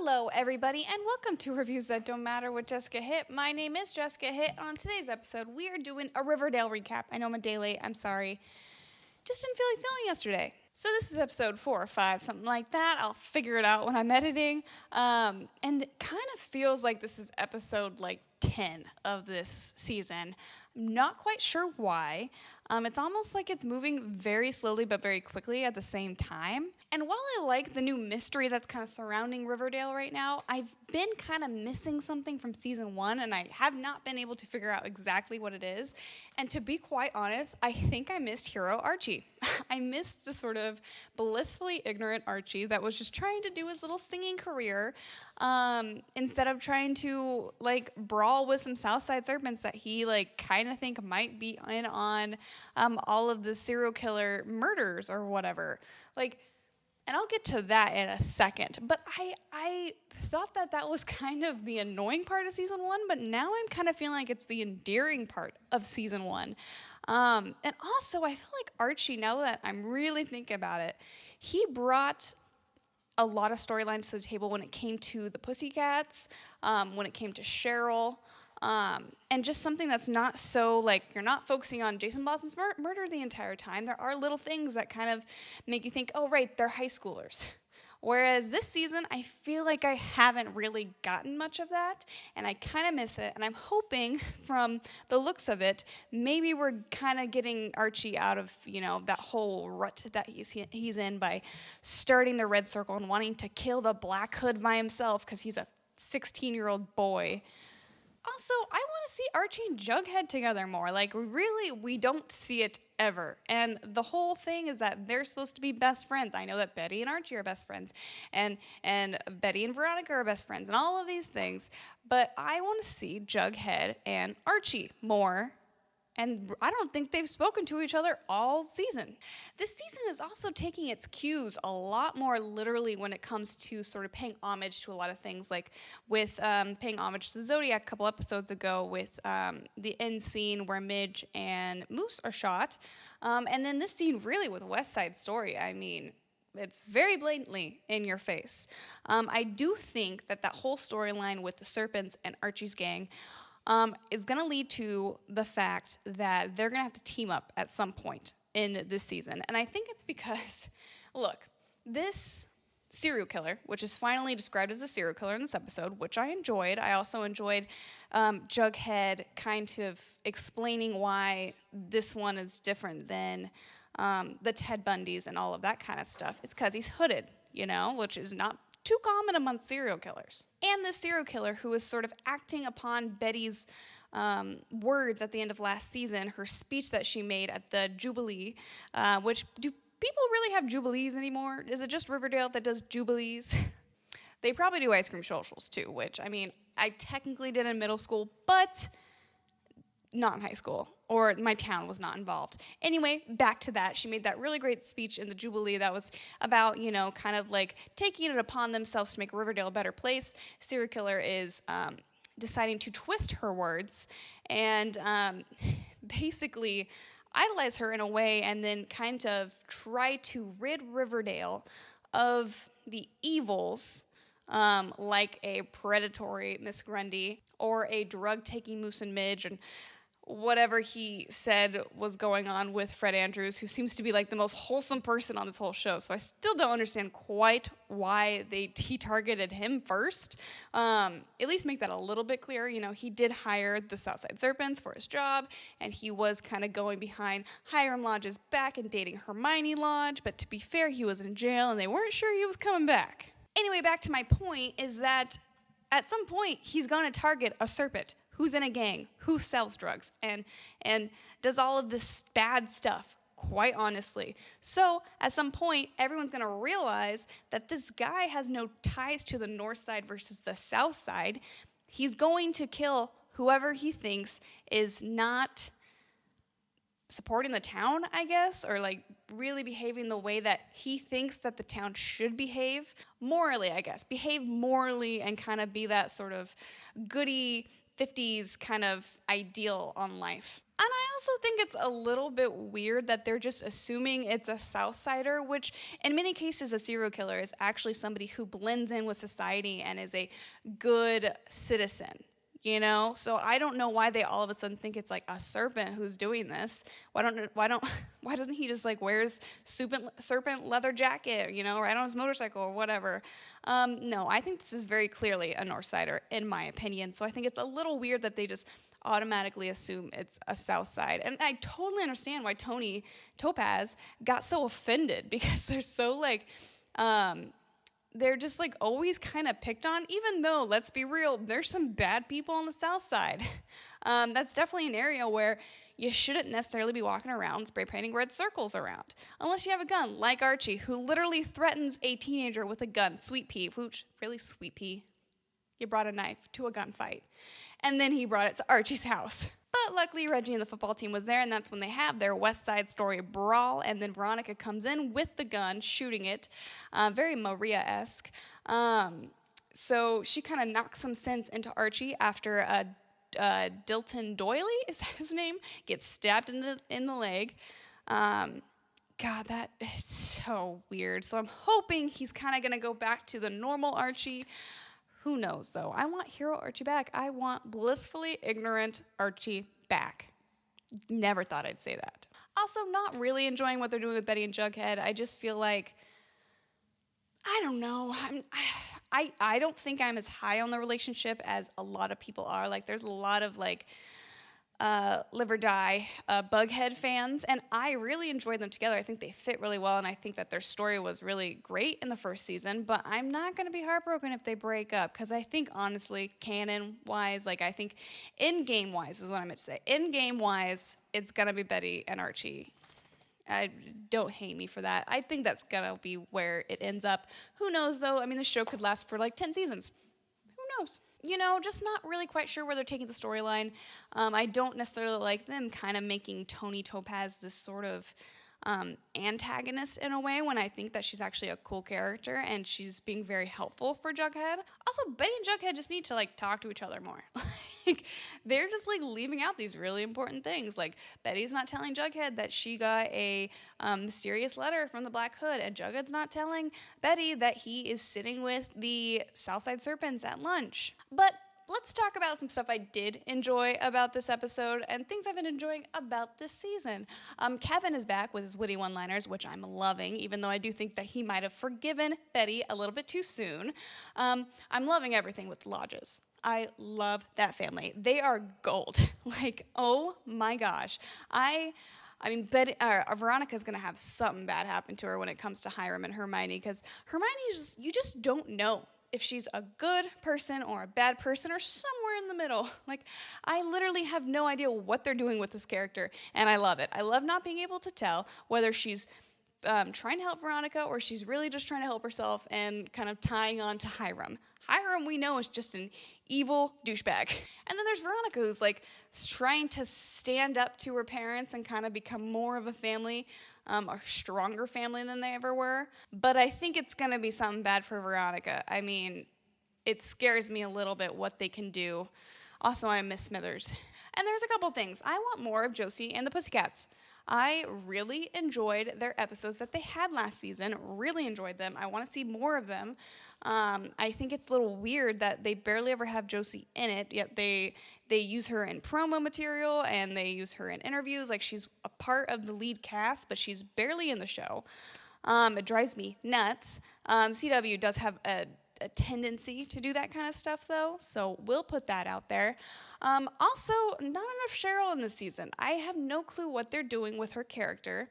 Hello, everybody, and welcome to Reviews That Don't Matter with Jessica Hitt. My name is Jessica Hitt. On today's episode, we are doing a Riverdale recap. I know I'm a day late. I'm sorry. Just didn't feel like filming yesterday. So this is episode 4 or 5, something like that. I'll figure it out when I'm editing. And it kind of feels like this is episode 10 of this season. I'm not quite sure why. It's almost like it's moving very slowly but very quickly at the same time. And while I like the new mystery that's kind of surrounding Riverdale right now, I've been kind of missing something from season 1, and I have not been able to figure out exactly what it is. And to be quite honest, I think I missed hero Archie. I missed the sort of blissfully ignorant Archie that was just trying to do his little singing career instead of trying to brawl with some Southside Serpents that he kind of think might be in on all of the serial killer murders or whatever. And I'll get to that in a second. But I thought that was kind of the annoying part of season 1, but now I'm kind of feeling like it's the endearing part of season 1. And also, I feel like Archie, now that I'm really thinking about it, he brought a lot of storylines to the table when it came to the Pussycats, when it came to Cheryl, and just something that's not so, you're not focusing on Jason Blossomb's murder the entire time. There are little things that kind of make you think, oh, right, they're high schoolers. Whereas this season, I feel like I haven't really gotten much of that, and I kind of miss it. And I'm hoping, from the looks of it, maybe we're kind of getting Archie out of, that whole rut that he's in by starting the Red Circle and wanting to kill the Black Hood by himself because he's a 16-year-old boy. Also, I want to see Archie and Jughead together more. Really, we don't see it ever. And the whole thing is that they're supposed to be best friends. I know that Betty and Archie are best friends, and Betty and Veronica are best friends, and all of these things. But I want to see Jughead and Archie more. And I don't think they've spoken to each other all season. This season is also taking its cues a lot more literally when it comes to sort of paying homage to a lot of things, like with paying homage to the Zodiac a couple episodes ago with the end scene where Midge and Moose are shot. And then this scene really with West Side Story. I mean, it's very blatantly in your face. I do think that whole storyline with the Serpents and Archie's gang is going to lead to the fact that they're going to have to team up at some point in this season. And I think it's because, look, this serial killer, which is finally described as a serial killer in this episode, which I enjoyed. I also enjoyed Jughead kind of explaining why this one is different than the Ted Bundys and all of that kind of stuff. It's because he's hooded, which is not too common among serial killers. And this serial killer who is sort of acting upon Betty's words at the end of last season, her speech that she made at the Jubilee, which, do people really have Jubilees anymore? Is it just Riverdale that does Jubilees? They probably do ice cream socials too, which, I technically did in middle school, but not in high school, or my town was not involved. Anyway, back to that. She made that really great speech in the Jubilee that was about, kind of taking it upon themselves to make Riverdale a better place. Serial killer is deciding to twist her words and basically idolize her in a way and then kind of try to rid Riverdale of the evils like a predatory Miss Grundy or a drug-taking Moose and Midge and whatever he said was going on with Fred Andrews, who seems to be the most wholesome person on this whole show. So I still don't understand quite why he targeted him first. At least make that a little bit clearer. He did hire the Southside Serpents for his job, and he was kind of going behind Hiram Lodge's back and dating Hermione Lodge. But to be fair, he was in jail, and they weren't sure he was coming back. Anyway, back to my point is that at some point, he's going to target a serpent who's in a gang, who sells drugs, and does all of this bad stuff, quite honestly. So at some point, everyone's going to realize that this guy has no ties to the north side versus the south side. He's going to kill whoever he thinks is not supporting the town, I guess, or really behaving the way that he thinks that the town should behave. Morally, I guess. Behave morally and kind of be that sort of goody 50s kind of ideal on life. And I also think it's a little bit weird that they're just assuming it's a Southsider, which in many cases a serial killer is actually somebody who blends in with society and is a good citizen. So I don't know why they all of a sudden think it's like a serpent who's doing this. Why doesn't he just like wears serpent leather jacket, ride on his motorcycle or whatever? No, I think this is very clearly a Northsider in my opinion. So I think it's a little weird that they just automatically assume it's a South Side. And I totally understand why Topaz got so offended, because they're so like, they're just like always kind of picked on, even though, let's be real, there's some bad people on the South Side. That's definitely an area where you shouldn't necessarily be walking around spray painting red circles around, unless you have a gun, like Archie, who literally threatens a teenager with a gun. Sweet pea, which, really, Sweet pea? You brought a knife to a gunfight. And then he brought it to Archie's house. But luckily, Reggie and the football team was there, and that's when they have their West Side Story brawl, and then Veronica comes in with the gun, shooting it, very Maria-esque. So she kind of knocks some sense into Archie after Dilton Doily, is that his name, gets stabbed in the leg. God, that is so weird. So I'm hoping he's kind of going to go back to the normal Archie. Who knows, though? I want hero Archie back. I want blissfully ignorant Archie back. Never thought I'd say that. Also, not really enjoying what they're doing with Betty and Jughead. I just feel like, I don't know. I don't think I'm as high on the relationship as a lot of people are. Like, there's a lot of, like, Live or Die Bughead fans, and I really enjoyed them together. I think they fit really well, and I think that their story was really great in the first season, but I'm not going to be heartbroken if they break up, because I think, honestly, canon-wise, like, I think in-game-wise is what I meant to say. In-game-wise, it's going to be Betty and Archie. Don't hate me for that. I think that's going to be where it ends up. Who knows, though? I mean, the show could last for, like, 10 seasons. Who knows? Just not really quite sure where they're taking the storyline. I don't necessarily like them kind of making Tony Topaz this sort of antagonist in a way, when I think that she's actually a cool character and she's being very helpful for Jughead. Also, Betty and Jughead just need to like talk to each other more. Like, they're just like leaving out these really important things. Like, Betty's not telling Jughead that she got a mysterious letter from the Black Hood, and Jughead's not telling Betty that he is sitting with the Southside Serpents at lunch. But let's talk about some stuff I did enjoy about this episode and things I've been enjoying about this season. Kevin is back with his witty one-liners, which I'm loving, even though I do think that he might have forgiven Betty a little bit too soon. I'm loving everything with Lodges. I love that family. They are gold. Like, oh my gosh. I mean, Veronica's going to have something bad happen to her when it comes to Hiram and Hermione, because Hermione, you just don't know if she's a good person or a bad person or somewhere in the middle. Like, I literally have no idea what they're doing with this character, and I love it. I love not being able to tell whether she's trying to help Veronica or she's really just trying to help herself and kind of tying on to Hiram. Hiram, we know, is just an evil douchebag. And then there's Veronica, who's like trying to stand up to her parents and kind of become more of a family, a stronger family than they ever were. But I think it's going to be something bad for Veronica. I mean, it scares me a little bit what they can do. Also, I miss Smithers. And there's a couple things. I want more of Josie and the Pussycats. I really enjoyed their episodes that they had last season. Really enjoyed them. I want to see more of them. I think it's a little weird that they barely ever have Josie in it, yet they use her in promo material and they use her in interviews. Like, she's a part of the lead cast, but she's barely in the show. It drives me nuts. CW does have a tendency to do that kind of stuff, though, so we'll put that out there. Also, not enough Cheryl in this season. I have no clue what they're doing with her character,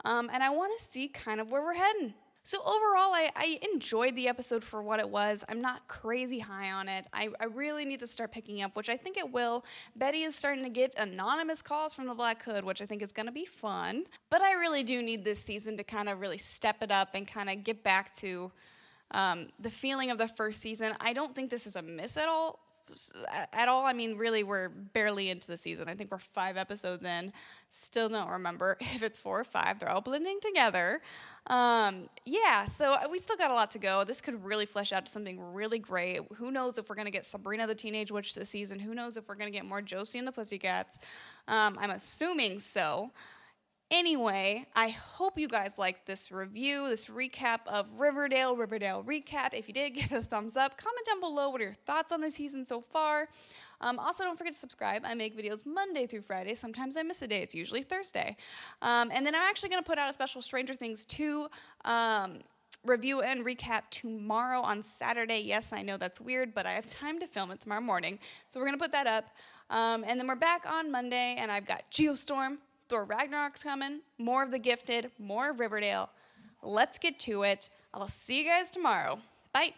and I want to see kind of where we're heading. So overall, I enjoyed the episode for what it was. I'm not crazy high on it. I really need to start picking up, which I think it will. Betty is starting to get anonymous calls from the Black Hood, which I think is going to be fun. But I really do need this season to kind of really step it up and kind of get back to the feeling of the first season. I don't think this is a miss at all at all. I mean, really, we're barely into the season. I think we're 5 episodes in. Still don't remember if it's 4 or 5. They're all blending together. Yeah, so we still got a lot to go. This could really flesh out to something really great. Who knows if we're going to get Sabrina the Teenage Witch this season? Who knows if we're going to get more Josie and the Pussycats? I'm assuming so. Anyway, I hope you guys liked this review, this recap of Riverdale recap. If you did, give it a thumbs up. Comment down below what are your thoughts on the season so far. Also, don't forget to subscribe. I make videos Monday through Friday. Sometimes I miss a day. It's usually Thursday. And then I'm actually going to put out a special Stranger Things 2 review and recap tomorrow on Saturday. Yes, I know that's weird, but I have time to film it tomorrow morning. So we're going to put that up. And then we're back on Monday, and I've got Geostorm. Thor Ragnarok's coming, more of The Gifted, more of Riverdale. Let's get to it. I'll see you guys tomorrow. Bye.